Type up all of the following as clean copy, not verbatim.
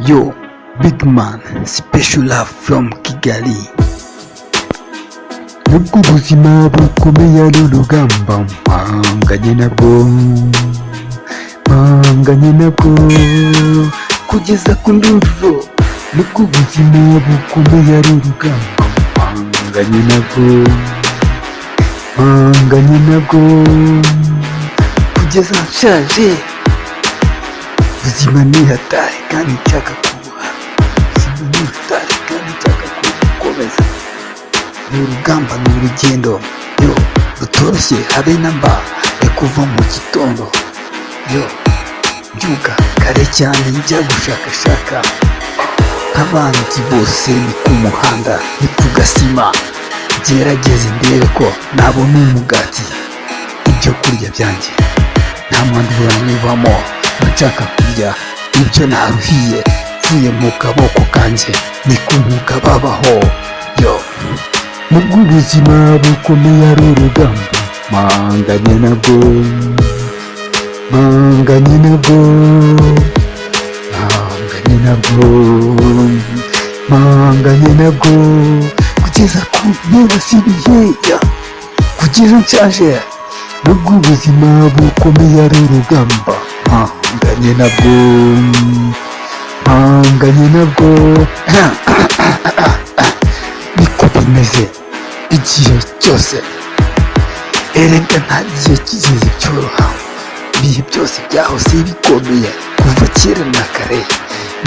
Yo, big man, special love from Kigali. Nubwo ubuzima bukomeye ari urugamba mpanganye nabwo kugeza ku ndunduro. Nubwo ubuzima bukomeye ari urugamba mpanganye nabwo kugeza nshaje. Ubuzima ni hatari kandi nshaka kubuha. Ubuzima ni hatari kandi nshaka kubukomeza. Ni urugamba, ni urugendo yo rutoroshye habe namba. Kuva mu gitondo yo mbyuka kare cyane njya gushakashaka nk'abandi bose, ni ku muhanda, ni ku gasima, gerageze ndebe ko nabona umugati. Ibyo kurya byanjye nta mwandura nibamo, nshaka kurya ibyo naruhiye mvuye mu kaboko kanjye, ni ku mwuga babaho yo. Nubwo ubuzima bukomeye ari urugamba mpanganye nabwo kugeza ku mpera siriyeya, kugeza nshaje. Nubwo ubuzima bukomeye ari urugamba mpanganye nabwo niko bimeze igihe cyose. Erega nta gihe kigeze cyoroha, ibihe byose byahose bikomeye kuva kera na kare.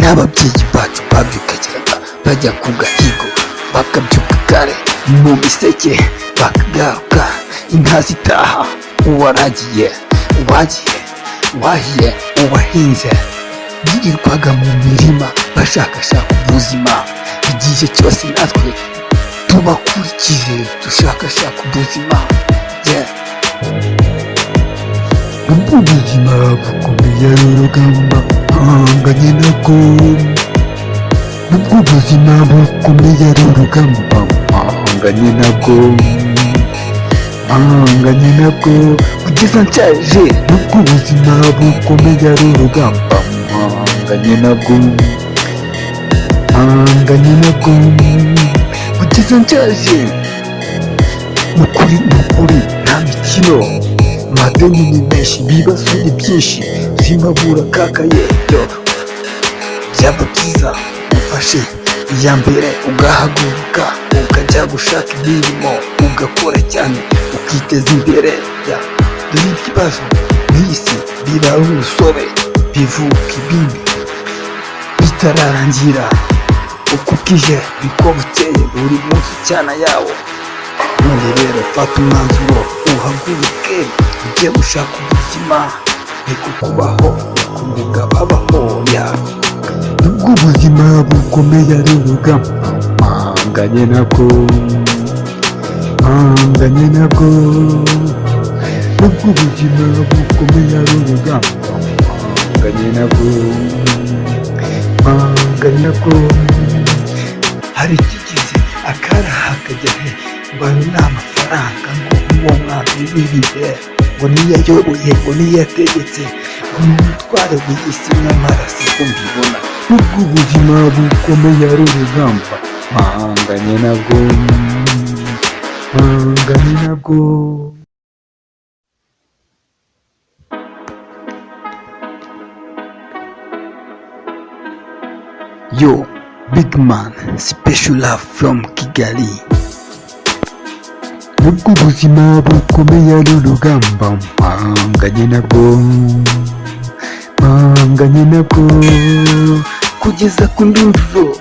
N'ababyeyi bacu babyukagiraga bajya ku gahigo, bakabyuka kare mu miseke bakagaruka, inka zitaha, uwaragiye, uwahiye, uwahinze birirwaga mu mirima bashakashaka ubuzima. Igihe cyose natwe tubakurikize dushakashaka ubuzima. Nubwo ubuzima bukomeye ari urugamba mpanganye nabwo. Nubwo ubuzima bukomeye ari urugamba mpanganye nabwo kugeza nshaje. Nubwo ubuzima bukomeye ari urugamba mpanganye nabwo kugeza nshaje. Nukuri nta mikino, amadeni ni menshi, ibibazo ni byinshi, simabura kakaye yo. Byaba byiza ufashe iya mbere ugahaguruka ukajya gushaka imirimo, ugakora cyane ukiteza imbere ya. Dore ikibazo mw'isi si birara urusobe, bivuka ibindi bitararangira. Uko bwije niko bukeye, buri munsi cyana yawo. None rero fata umwanzuro uhaguruke ujye gushaka ubuzima, niko kubaho, ku mwuga babaho ya. Nubwo ubuzima bukomeye ari urugamba mpanganye nabwo. Nubwo ubuzima bukomeye ari urugamba mpanganye nabwo. Hari ikigize akaraha kajya he, ngo ayo ni amafaranga, ngo uwo mwami w'ibihe, ngo niyo ayoboye, ngo niyo yategetse, ngo ni umutware w'isi, nyamara siko mbibona. Nubwo ubuzima bukomeye ari urugamba mpanganye nabwo. Yo, big man, special love from Kigali. Nubwo ubuzima bukomeye ari urugamba mpanganye nabwo kugeza ku ndunduro.